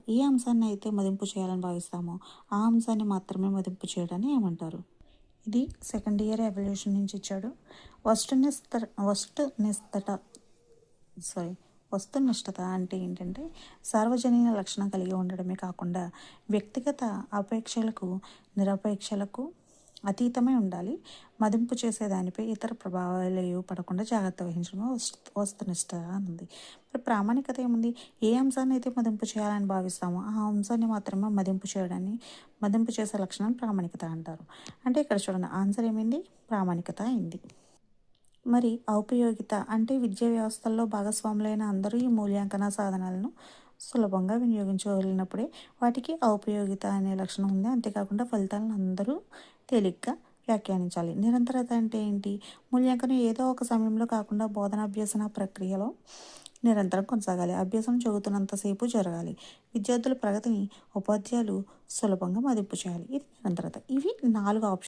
ఏ అంశాన్ని అయితే మదింపు చేయాలని భావిస్తామో ఆ అంశాన్ని మాత్రమే మదింపు చేయడాన్ని ఏమంటారు? ఇది సెకండ్ ఇయర్ ఎవల్యూషన్ నుంచి ఇచ్చాడు. వస్తునిష్ట వస్తునిష్టత సారీ వస్తునిష్టత అంటే ఏంటంటే సార్వజనీన లక్షణం కలిగి ఉండడమే కాకుండా వ్యక్తిగత అపేక్షలకు నిరపేక్షలకు అతీతమై ఉండాలి. మదింపు చేసేదానిపై ఇతర ప్రభావాలు ఏవి పడకుండా జాగ్రత్త వహించడమే వస్తునిష్ట ఉంది. మరి ప్రామాణికత ఏముంది? ఏ అంశాన్ని అయితే మదింపు చేయాలని భావిస్తామో ఆ అంశాన్ని మాత్రమే మదింపు చేసే లక్షణం ప్రామాణికత అంటారు. అంటే ఇక్కడ చూడండి, ఆన్సర్ ఏమైంది? ప్రామాణికత అయింది. మరి ఔపయోగిత అంటే విద్యా వ్యవస్థల్లో భాగస్వాములైన అందరూ ఈ మూల్యాంకన సాధనాలను సులభంగా వినియోగించగలిగినప్పుడే వాటికి ఔపయోగిత అనే లక్షణం ఉంది. అంతేకాకుండా ఫలితాలను అందరూ తేలిగ్గా వ్యాఖ్యానించాలి. నిరంతరత అంటే ఏంటి? మూల్యాంకనం ఏదో ఒక సమయంలో కాకుండా బోధనాభ్యసన ప్రక్రియలో నిరంతరం కొనసాగాలి. అభ్యాసం చదువుతున్నంతసేపు జరగాలి. విద్యార్థుల ప్రగతిని ఉపాధ్యాయులు సులభంగా మదింపు చేయాలి. ఇది నిరంతరత. ఇవి 4 ఆప్షన్.